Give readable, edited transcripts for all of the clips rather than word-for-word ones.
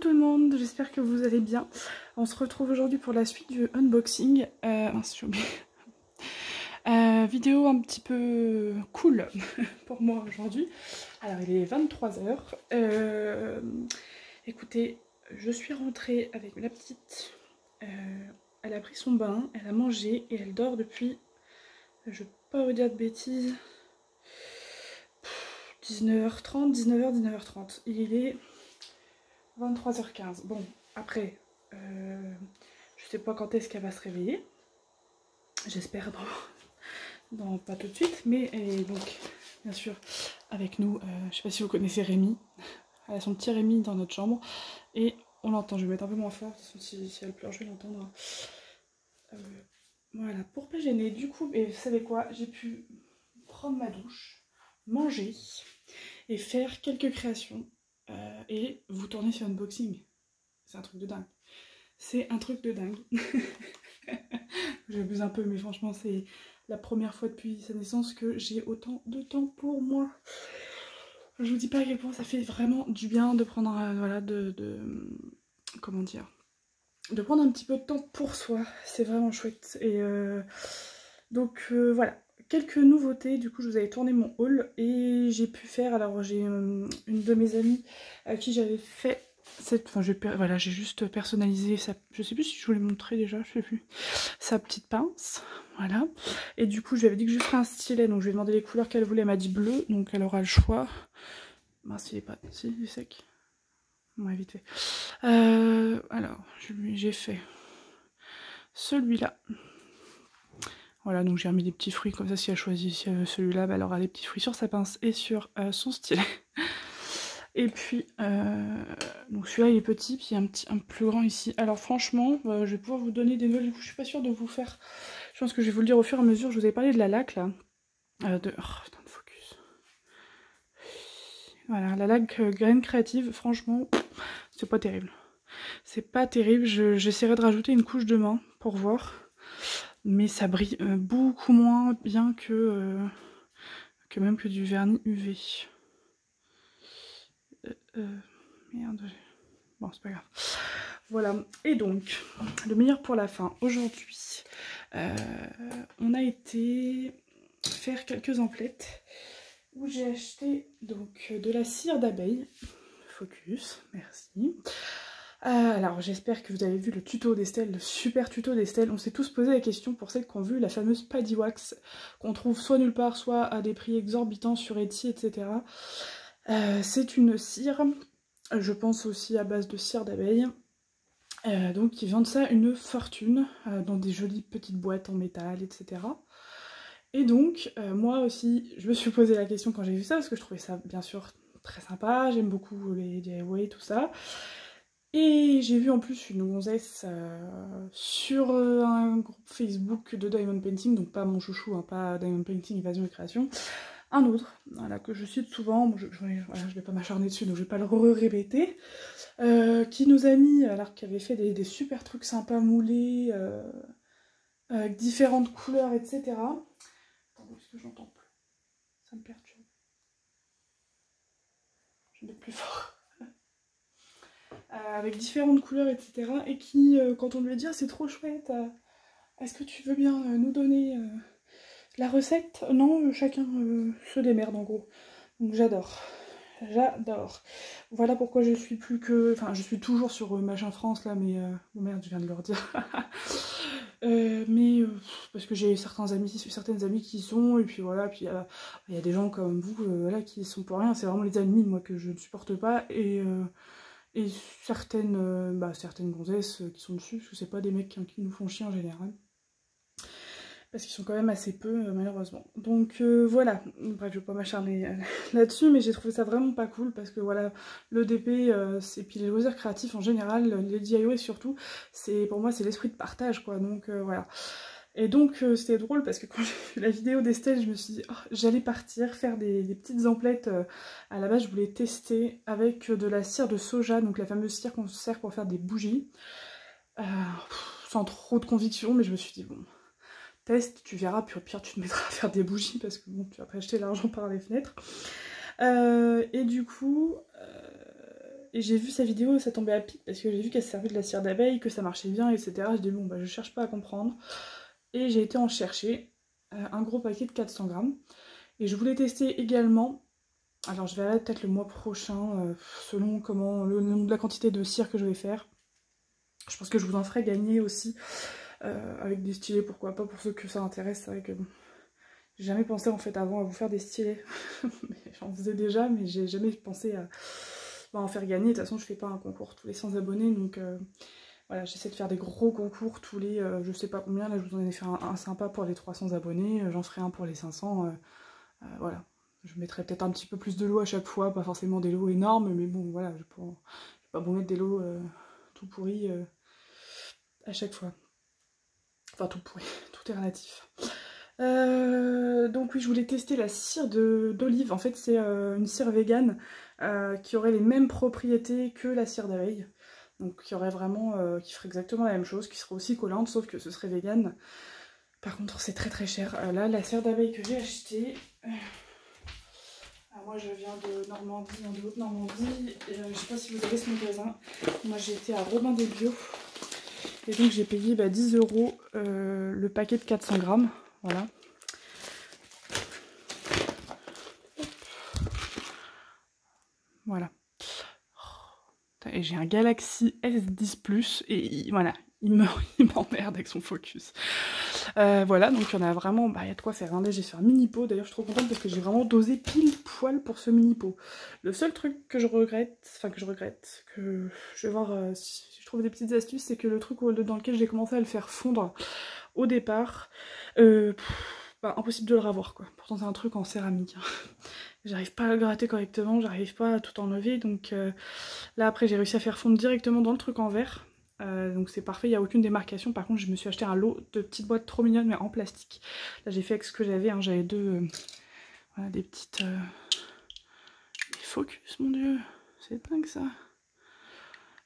tout le monde, j'espère que vous allez bien. On se retrouve aujourd'hui pour la suite du unboxing. Mince, j'ai oublié. Vidéo un petit peu cool pour moi aujourd'hui. Alors il est 23 h. Écoutez, je suis rentrée avec la petite. Elle a pris son bain, elle a mangé et elle dort depuis, je ne vais pas vous dire de bêtises, 19h30, 19h30. Il est 23h15. Bon, après, je sais pas quand est-ce qu'elle va se réveiller. J'espère dans pas tout de suite. Mais elle est donc, bien sûr, avec nous. Je sais pas si vous connaissez Rémi. Elle a son petit Rémi dans notre chambre. Et on l'entend. Je vais mettre un peu moins fort. De toute façon, si elle pleure, je vais l'entendre. Voilà, pour pas gêner. Du coup, et vous savez quoi? J'ai pu prendre ma douche, manger et faire quelques créations. Et vous tournez sur unboxing. C'est un truc de dingue. C'est un truc de dingue. J'abuse un peu, mais franchement, c'est la première fois depuis sa naissance que j'ai autant de temps pour moi. Je vous dis pas à quel point ça fait vraiment du bien de prendre, voilà, comment dire, de prendre un petit peu de temps pour soi. C'est vraiment chouette. Et donc voilà. Quelques nouveautés, du coup je vous avais tourné mon haul et j'ai pu faire, alors j'ai une de mes amies à qui j'avais fait voilà, j'ai juste personnalisé sa, je sais plus si je vous l'ai montré déjà, je sais plus, sa petite pince, voilà. Et du coup je lui avais dit que je ferais un stylet, donc je lui ai demandé les couleurs qu'elle voulait, elle m'a dit bleu, donc elle aura le choix. Mince, il est pas, si, il est sec. Ouais, vite fait. Alors, j'ai fait celui-là. Voilà, donc j'ai remis des petits fruits, comme ça si elle choisit, si elle veut celui-là, bah, elle aura des petits fruits sur sa pince et sur son stylet. Et puis, donc celui-là il est petit, puis il y a un plus grand ici. Alors franchement, je vais pouvoir vous donner des nouvelles, du coup je suis pas sûre de vous faire, je pense que je vais vous le dire au fur et à mesure. Je vous avais parlé de la laque là, oh putain de focus. Voilà, la laque graine créative, franchement, c'est pas terrible. C'est pas terrible, j'essaierai de rajouter une couche demain pour voir. Mais ça brille beaucoup moins bien que même que du vernis UV. Merde. Bon, c'est pas grave. Voilà. Et donc, le meilleur pour la fin. Aujourd'hui, on a été faire quelques emplettes où j'ai acheté donc de la cire d'abeille. Focus, merci. Alors j'espère que vous avez vu le tuto d'Estelle, le super tuto d'Estelle. On s'est tous posé la question pour celles qui ont vu la fameuse Paddy Wax qu'on trouve soit nulle part, soit à des prix exorbitants sur Etsy, etc. C'est une cire, je pense aussi à base de cire d'abeille. Donc ils vendent ça une fortune dans des jolies petites boîtes en métal, etc. Et donc moi aussi je me suis posé la question quand j'ai vu ça, parce que je trouvais ça bien sûr très sympa, j'aime beaucoup les DIY, tout ça. Et j'ai vu en plus une gonzesse sur un groupe Facebook de Diamond Painting, donc pas mon chouchou, hein, pas Diamond Painting, Évasion et Création, un autre, voilà, que je cite souvent, bon, voilà, je vais pas m'acharner dessus, donc je vais pas le répéter, qui nous a mis, alors qu'il avait fait des super trucs sympas moulés, avec différentes couleurs, etc. Attendez, parce que je n'entends plus, ça me perturbe. Je vais mettre plus fort. Avec différentes couleurs, etc. Et qui, quand on lui a dit ah, c'est trop chouette, est-ce que tu veux bien nous donner la recette? Non, chacun se démerde en gros. Donc j'adore. J'adore. Voilà pourquoi je suis plus que... Enfin, je suis toujours sur Machin France là, mais... Oh merde, je viens de leur dire. Parce que j'ai certaines amies qui y sont, et puis voilà, puis il y a des gens comme vous, voilà, qui y sont pour rien. C'est vraiment les amis, moi, que je ne supporte pas, et certaines gonzesses qui sont dessus, parce que c'est pas des mecs qui nous font chier en général. Parce qu'ils sont quand même assez peu, malheureusement. Donc voilà, bref, je vais pas m'acharner là-dessus, mais j'ai trouvé ça vraiment pas cool, parce que voilà, l'EDP, et puis les loisirs créatifs en général, les DIY surtout, pour moi c'est l'esprit de partage, quoi, donc voilà. Et donc c'était drôle parce que quand j'ai vu la vidéo d'Estelle, je me suis dit oh, j'allais partir faire des petites emplettes. À la base je voulais tester avec de la cire de soja, donc la fameuse cire qu'on sert pour faire des bougies. Sans trop de conviction, mais je me suis dit bon, teste, tu verras, puis au pire tu te mettras à faire des bougies parce que bon, tu vas pas jeter l'argent par les fenêtres. Et du coup, et j'ai vu sa vidéo, ça tombait à pic parce que j'ai vu qu'elle servait de la cire d'abeille, que ça marchait bien, etc. Je dis bon bah je cherche pas à comprendre. Et j'ai été en chercher un gros paquet de 400 grammes. Et je voulais tester également, alors je verrai peut-être le mois prochain, selon comment la quantité de cire que je vais faire. Je pense que je vous en ferai gagner aussi avec des stylés, pourquoi pas, pour ceux que ça intéresse. C'est vrai que bon, j'ai jamais pensé en fait avant à vous faire des stylés. J'en faisais déjà, mais j'ai jamais pensé à en faire gagner. De toute façon, je fais pas un concours tous les 100 abonnés, donc voilà, j'essaie de faire des gros concours tous les je sais pas combien. Là, je vous en ai fait un sympa pour les 300 abonnés, j'en ferai un pour les 500. Voilà, je mettrai peut-être un petit peu plus de lots à chaque fois, pas forcément des lots énormes, mais bon, voilà, je vais pas vous mettre des lots tout pourris à chaque fois. Enfin, tout pourri, tout est relatif. Donc oui, je voulais tester la cire d'olive. En fait, c'est une cire végane qui aurait les mêmes propriétés que la cire d'abeille. Donc qui aurait vraiment, qui ferait exactement la même chose, qui serait aussi collante, sauf que ce serait végane. Par contre, c'est très très cher. Là, la cire d'abeille que j'ai achetée... moi, je viens de Normandie, de Haute-Normandie. Je sais pas si vous avez ce magasin. Moi, j'ai été à Robin des Bio. Et donc, j'ai payé 10 € le paquet de 400 grammes. Voilà. Voilà. Et j'ai un Galaxy S10 Plus et voilà, il m'emmerde avec son focus. Voilà, donc il y en a vraiment, il y a de quoi faire un. J'ai fait un mini pot, d'ailleurs je suis trop contente parce que j'ai vraiment dosé pile poil pour ce mini pot. Le seul truc que je regrette, que je vais voir si je trouve des petites astuces, c'est que le truc dans lequel j'ai commencé à le faire fondre au départ, impossible de le ravoir quoi. Pourtant c'est un truc en céramique. J'arrive pas à le gratter correctement, j'arrive pas à tout enlever, donc là après j'ai réussi à faire fondre directement dans le truc en verre. Donc c'est parfait, il n'y a aucune démarcation. Par contre je me suis acheté un lot de petites boîtes trop mignonnes mais en plastique. Là j'ai fait avec ce que j'avais, j'avais deux, voilà, des petites... des focus, mon dieu, c'est dingue ça.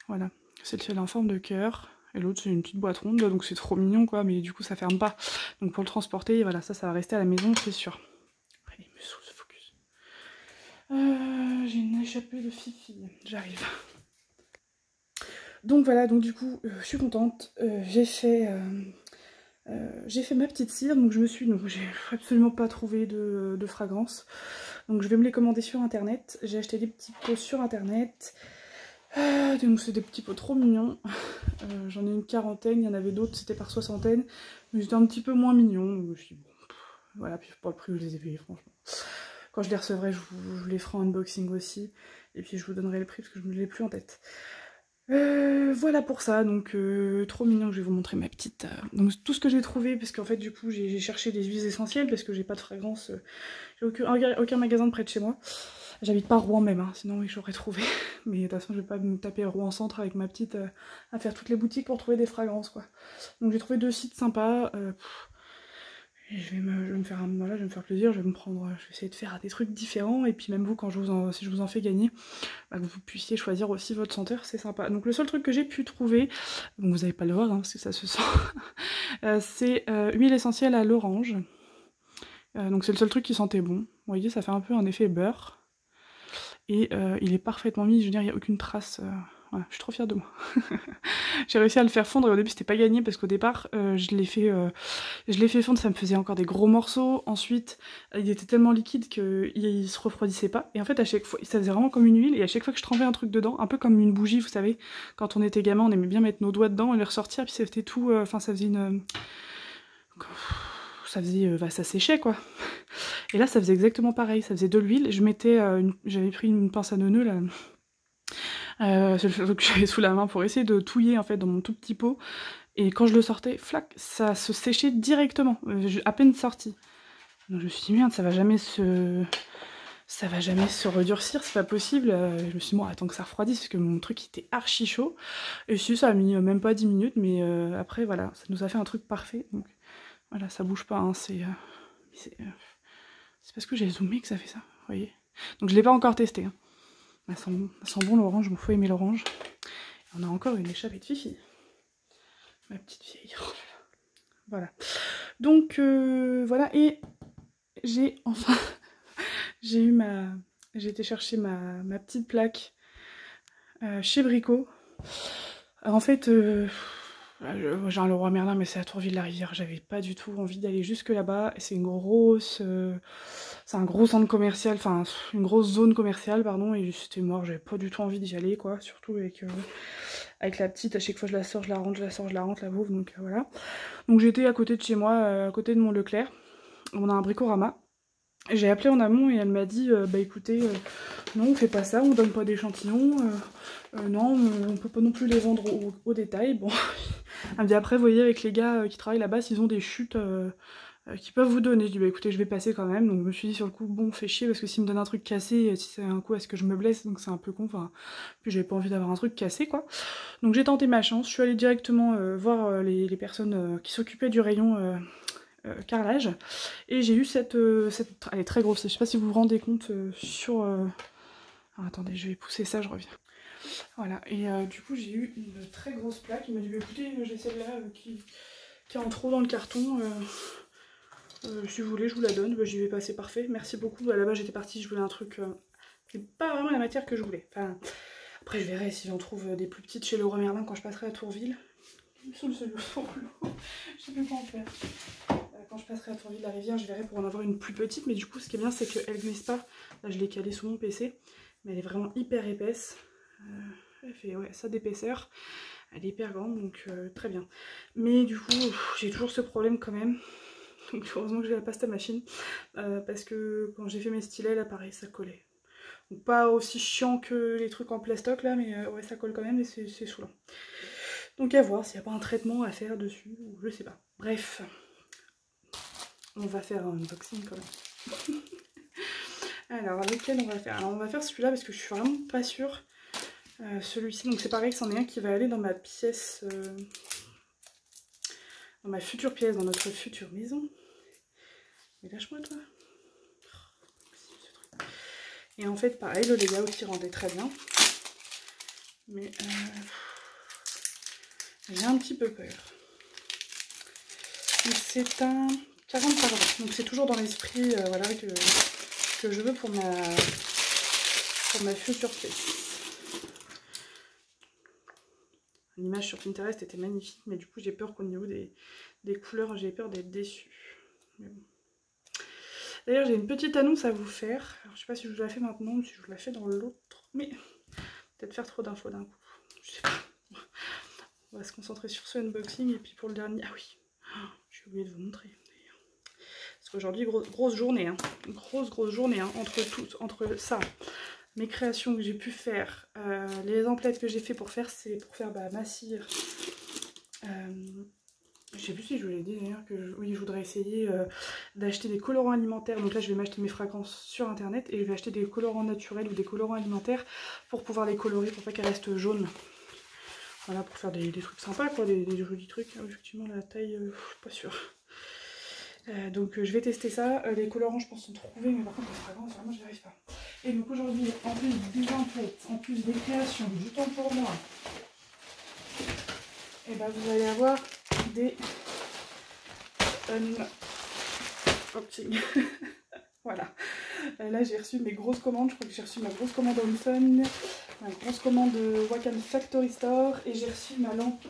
Voilà, celle-ci elle est en forme de cœur. Et l'autre c'est une petite boîte ronde, donc c'est trop mignon quoi, mais du coup ça ferme pas. Donc pour le transporter, voilà, ça va rester à la maison, c'est sûr. Après il me saoule ce focus. J'ai une échappée de fifi, j'arrive. Donc voilà, donc du coup, je suis contente. J'ai fait ma petite cire, donc j'ai absolument pas trouvé de fragrance. Donc je vais me les commander sur internet. J'ai acheté des petits pots sur internet. Donc c'est des petits pots trop mignons. J'en ai une quarantaine, il y en avait d'autres, c'était par soixantaine. Mais c'était un petit peu moins mignon. Donc je me suis dit, bon, voilà, puis pour le prix où je les ai payés, franchement. Quand je les recevrai, je vous les ferai en unboxing aussi. Et puis je vous donnerai le prix parce que je ne l'ai plus en tête. Voilà pour ça, donc trop mignon. Je vais vous montrer ma petite... Donc tout ce que j'ai trouvé, parce qu'en fait du coup j'ai cherché des huiles essentielles parce que j'ai pas de fragrance, j'ai aucun magasin de près de chez moi. J'habite pas Rouen même, hein, sinon oui j'aurais trouvé. Mais de toute façon je vais pas me taper Rouen centre avec ma petite à faire toutes les boutiques pour trouver des fragrances quoi. Donc j'ai trouvé deux sites sympas. Et je vais me faire voilà, je vais me faire plaisir, je vais essayer de faire des trucs différents, et puis même vous, si je vous en fais gagner, que vous puissiez choisir aussi votre senteur, c'est sympa. Donc le seul truc que j'ai pu trouver, donc vous n'allez pas le voir parce que ça se sent, c'est huile essentielle à l'orange. Donc c'est le seul truc qui sentait bon. Vous voyez, ça fait un peu un effet beurre. Et il est parfaitement mis, je veux dire, il n'y a aucune trace... Voilà, je suis trop fière de moi. J'ai réussi à le faire fondre et au début c'était pas gagné parce qu'au départ je l'ai fait fondre, ça me faisait encore des gros morceaux. Ensuite il était tellement liquide qu'il se refroidissait pas. Et en fait à chaque fois, ça faisait vraiment comme une huile, et à chaque fois que je trempais un truc dedans, un peu comme une bougie, vous savez, quand on était gamin on aimait bien mettre nos doigts dedans et les ressortir, puis c'était tout, ça faisait une... ça séchait quoi. Et là ça faisait exactement pareil, ça faisait de l'huile. J'avais pris une pince à neuneu là. C'est le truc que j'avais sous la main pour essayer de touiller en fait dans mon tout petit pot, et quand je le sortais, flac, ça se séchait directement, à peine sorti. Donc je me suis dit merde, ça va jamais se redurcir, c'est pas possible. Je me suis dit bon, attends que ça refroidisse parce que mon truc était archi chaud, et si ça a mis même pas 10 minutes, mais après voilà, ça nous a fait un truc parfait. Donc voilà, ça bouge pas, hein, c'est parce que j'ai zoomé que ça fait ça, vous voyez. Donc je l'ai pas encore testé, hein. Elle sent bon l'orange, mon faut aimer l'orange. On a encore une échappée de fifi. Ma petite vieille. Voilà. Donc voilà, et j'ai j'ai été chercher ma petite plaque chez Brico. En fait, j'ai un Leroy Merlin, mais c'est à Tourville-la-Rivière. J'avais pas du tout envie d'aller jusque là-bas. C'est une grosse... c'est un gros centre commercial, enfin une grosse zone commerciale, pardon, et c'était mort. J'avais pas du tout envie d'y aller, quoi. Surtout avec la petite, à chaque fois je la sors, je la rentre, je la sors, je la rentre, la pauvre, donc voilà. Donc j'étais à côté de chez moi, à côté de mon Leclerc. On a un Bricorama. J'ai appelé en amont et elle m'a dit bah écoutez, non on fait pas ça, on donne pas d'échantillons, non on peut pas non plus les vendre au détail. Bon, elle me dit après vous voyez avec les gars qui travaillent là-bas, s'ils ont des chutes qui peuvent vous donner. Je dis bah écoutez je vais passer quand même, donc je me suis dit sur le coup bon fait chier parce que s'ils me donnent un truc cassé, si c'est un coup est-ce que je me blesse, donc c'est un peu con, enfin puis j'avais pas envie d'avoir un truc cassé quoi. Donc j'ai tenté ma chance, je suis allée directement voir les personnes qui s'occupaient du rayon carrelage, et j'ai eu cette elle est très grosse, je sais pas si vous vous rendez compte sur alors, attendez je vais pousser ça, je reviens, voilà, et du coup j'ai eu une très grosse plaque. Il m'a dit bah, écoutez j'ai celle-là qui est en trop dans le carton, si vous voulez je vous la donne. Bah, j'y vais passer, parfait, merci beaucoup. Bah, là-bas j'étais partie, je voulais un truc c'est pas vraiment la matière que je voulais, enfin, après je verrai si j'en trouve des plus petites chez Leroy Merlin quand je passerai à Tourville. Il me saoule ce rouleau, je sais plus quoi en faire. Quand je passerai à Tourville-la-Rivière, je verrai pour en avoir une plus petite, mais du coup ce qui est bien c'est qu'elle glisse pas. Là je l'ai calée sous mon PC, mais elle est vraiment hyper épaisse. Elle fait ouais, ça d'épaisseur. Elle est hyper grande, donc très bien. Mais du coup j'ai toujours ce problème quand même. Donc heureusement que j'ai la pasta machine, parce que quand j'ai fait mes stylets là pareil ça collait. Donc pas aussi chiant que les trucs en plastoc là, mais ouais ça colle quand même et c'est saoulant. Donc à voir s'il n'y a pas un traitement à faire dessus, ou je sais pas. Bref, on va faire un unboxing quand même. Alors lequel on va faire? Alors on va faire celui-là parce que je suis vraiment pas sûre. Celui-ci, donc c'est pareil, c'en est un qui va aller dans ma pièce, dans ma future pièce, dans notre future maison. Mais lâche-moi toi. Et en fait pareil, le layout qui rendait très bien. Mais j'ai un petit peu peur. C'est un 40 par 20, donc c'est toujours dans l'esprit voilà, que je veux pour ma future pièce. L'image sur Pinterest était magnifique, mais du coup j'ai peur qu'au niveau des couleurs, j'ai peur d'être déçue. Mais bon. D'ailleurs j'ai une petite annonce à vous faire. Alors, je sais pas si je vous la fais maintenant ou si je vous la fais dans l'autre, mais peut-être faire trop d'infos d'un coup. Je sais pas. On va se concentrer sur ce unboxing et puis pour le dernier. Ah oui, j'ai oublié de vous montrer. Parce qu'aujourd'hui, grosse journée, hein. Grosse journée, hein, entre ça, mes créations que j'ai pu faire, les emplettes que j'ai fait pour faire, c'est pour faire ma cire. Je sais plus si je vous l'ai dit d'ailleurs que oui, je voudrais essayer d'acheter des colorants alimentaires. Donc là, je vais m'acheter mes fragrances sur internet et je vais acheter des colorants naturels ou des colorants alimentaires pour pouvoir les colorer pour pas qu'elles restent jaunes. Voilà, pour faire des trucs sympas, quoi, des jolis trucs. Ah, effectivement, la taille, je suis pas sûre. Donc je vais tester ça. Les colorants, je pense, sont trouvés, mais par contre, les fragrances, vraiment, j'y arrive pas. Et donc aujourd'hui, en plus des emplettes, en plus des créations, du temps pour moi, et ben vous allez avoir des unboxing. Voilà. Là, j'ai reçu mes grosses commandes. Je crois que j'ai reçu ma grosse commande Hanson, ma grosse commande de Wacom Factory Store, et j'ai reçu ma lampe.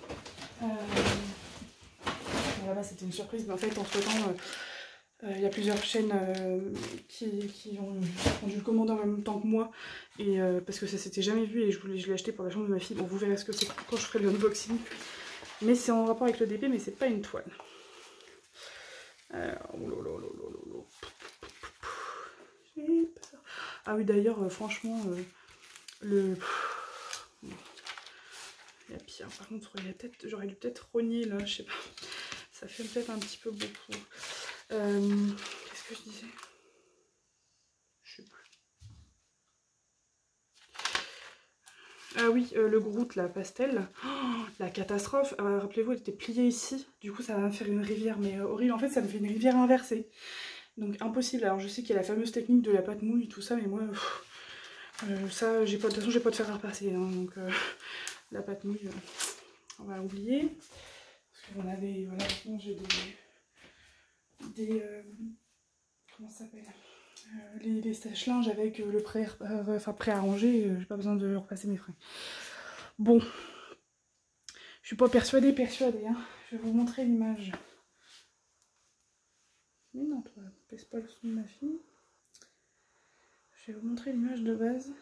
Là-bas, c'était une surprise, mais en fait, entre-temps, il y a plusieurs chaînes qui ont dû le commander en même temps que moi, et parce que ça s'était jamais vu, et je l'ai acheté pour la chambre de ma fille. Bon, vous verrez ce que c'est quand je ferai le unboxing. Mais c'est en rapport avec le DP, mais c'est pas une toile. Ah oui, d'ailleurs, franchement, il y a pire. Par contre, j'aurais dû peut-être rogner là, je sais pas. Ça fait peut-être un petit peu beaucoup. Qu'est-ce que je disais? Je sais plus. Ah oui, le Groot, la pastel. Oh, la catastrophe. Rappelez-vous, elle était pliée ici. Du coup, ça va me faire une rivière, mais horrible. En fait, ça me fait une rivière inversée. Donc, impossible. Alors, je sais qu'il y a la fameuse technique de la pâte mouille, tout ça, mais moi, ça, de toute façon, j'ai pas de fer à repasser. Hein, donc, la pâte mouille, on va oublier. Parce qu'on avait, voilà, sinon j'ai des comment ça s'appelle, les sèche-linges avec le pré-arrangé, j'ai pas besoin de repasser mes fringues. Bon, je suis pas persuadée, hein. Je vais vous montrer l'image. Mais non, toi, pèse pas le son de ma fille. Je vais vous montrer l'image de base.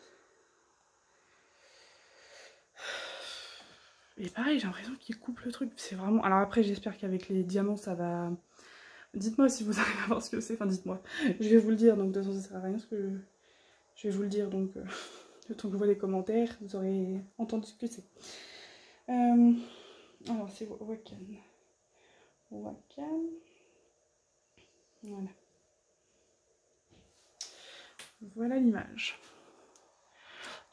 Et pareil, j'ai l'impression qu'il coupe le truc. C'est vraiment... Alors après, j'espère qu'avec les diamants, ça va... Dites-moi si vous arrivez à voir ce que c'est. Enfin, dites-moi. Je vais vous le dire, donc de toute façon, ça sert à rien parce que je vais vous le dire. Donc, le temps que je vois les commentaires, vous aurez entendu ce que c'est. Alors, c'est Wakan. Wakan. Voilà. Voilà l'image.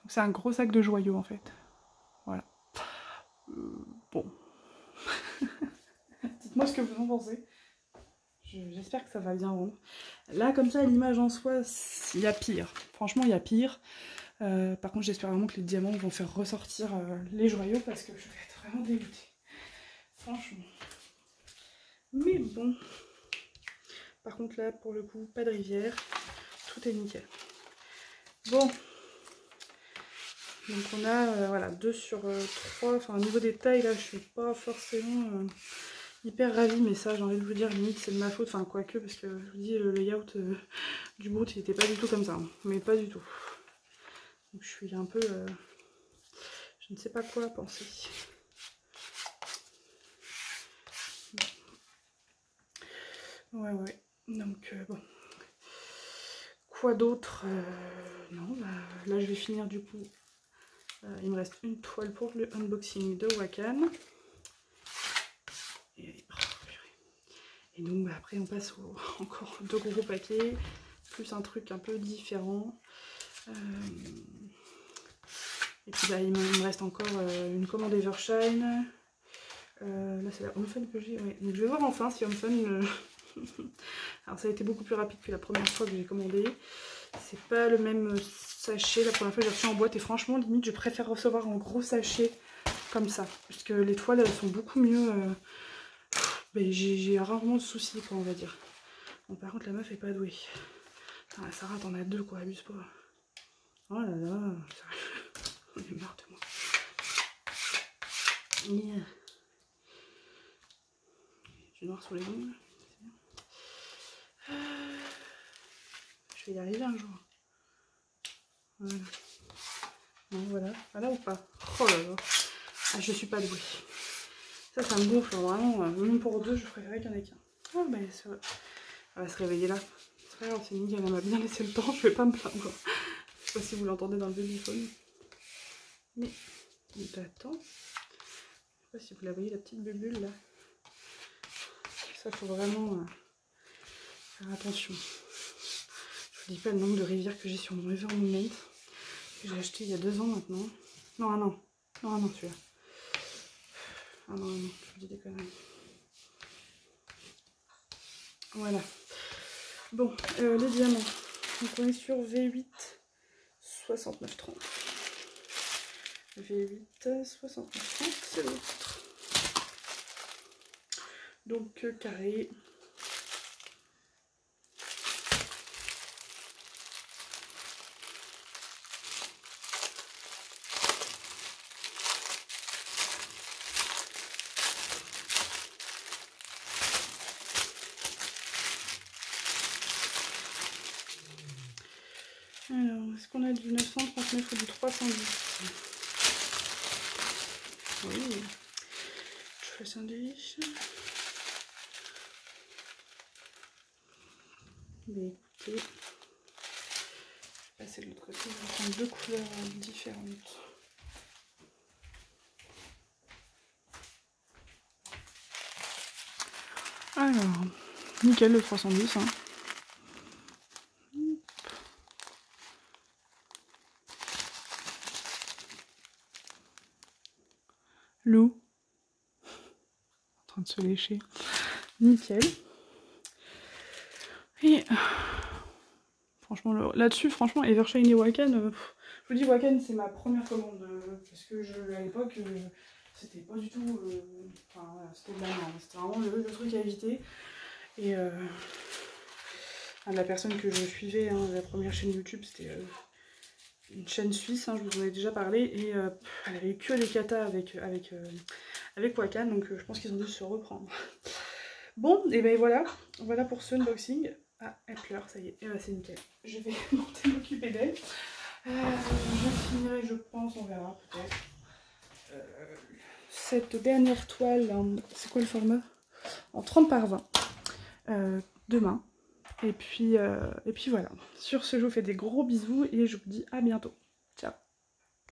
Donc, c'est un gros sac de joyaux, en fait. Voilà. Bon. Dites-moi ce que vous en pensez. J'espère que ça va bien rendre. Là, comme ça, l'image en soi, il y a pire. Franchement, il y a pire. Par contre, j'espère vraiment que les diamants vont faire ressortir les joyaux parce que je vais être vraiment dégoûtée. Franchement. Mais bon. Par contre, là, pour le coup, pas de rivière. Tout est nickel. Bon. Donc, on a voilà, 2 sur 3. Enfin, au niveau des tailles, là, je suis pas forcément... hyper ravie, mais ça j'ai envie de vous dire limite c'est de ma faute, enfin quoique parce que je vous dis le layout du bout il était pas du tout comme ça, hein, mais pas du tout. Donc je suis un peu je ne sais pas quoi penser. Ouais, donc bon. Quoi d'autre non, bah, là je vais finir du coup. Il me reste une toile pour le unboxing de Wakan. Et donc bah, après on passe encore 2 gros paquets, plus un truc un peu différent. Et puis bah, il me reste encore une commande Evershine. Là c'est la Home Fun que j'ai. Ouais. Donc je vais voir enfin si Home Fun... Alors ça a été beaucoup plus rapide que la première fois que j'ai commandé. C'est pas le même sachet. La première fois j'ai reçu en boîte et franchement limite je préfère recevoir en gros sachet comme ça. Parce que les toiles elles sont beaucoup mieux... J'ai rarement de soucis quoi on va dire. Bon par contre la meuf est pas douée. Putain, Sarah t'en as 2 quoi, abuse pas. Oh là là, on est marre de moi. Yeah. Du noir sur les ongles. Je vais y arriver un jour. Voilà. Bon, voilà. Voilà ou pas? Oh là là. Ah, je suis pas douée. Ça me gonfle vraiment. Même pour 2, je préférais qu'il y en ait qu'un. Oh, bah, ça va se réveiller là. C'est pas grave, c'est nickel. Elle m'a bien laissé le temps. Je vais pas me plaindre. Je sais pas si vous l'entendez dans le babyphone. Mais il t'attend. Je sais pas si vous la voyez, la petite bubule là. Ça, faut vraiment faire attention. Je vous dis pas le nombre de rivières que j'ai sur mon River Moonlight. Que j'ai acheté il y a 2 ans maintenant. Non, un an. Non, un an celui-là. Ah non, je vous dis des conneries. Voilà. Bon, les diamants. Donc on est sur V8 69,30. V8 69,30, c'est l'autre. Donc carré. Alors, est-ce qu'on a du 939 ou du 310? Oui. 310. Mais écoutez, je vais passer de l'autre côté, je vais prendre 2 couleurs différentes. Alors, nickel le 310. Hein. Lou, en train de se lécher. Nickel. Et franchement, là-dessus, franchement, Evershine et Wakan, je vous dis, Wakan, c'est ma première commande. Parce que à l'époque, c'était pas du tout. Enfin, voilà, c'était de la merde. C'était vraiment le truc à éviter. Et la personne que je suivais, hein, la première chaîne YouTube, c'était une chaîne suisse, hein, je vous en ai déjà parlé, et elle avait que des katas avec Wakan, donc je pense qu'ils ont dû se reprendre. Bon, et ben voilà pour ce unboxing. Ah, elle pleure, ça y est, c'est nickel. Je vais monter m'occuper d'elle. Je finirai, je pense, on verra peut-être. Cette dernière toile, c'est quoi le format? En 30 par 20. Demain. Et puis voilà. Sur ce, je vous fais des gros bisous et je vous dis à bientôt. Ciao.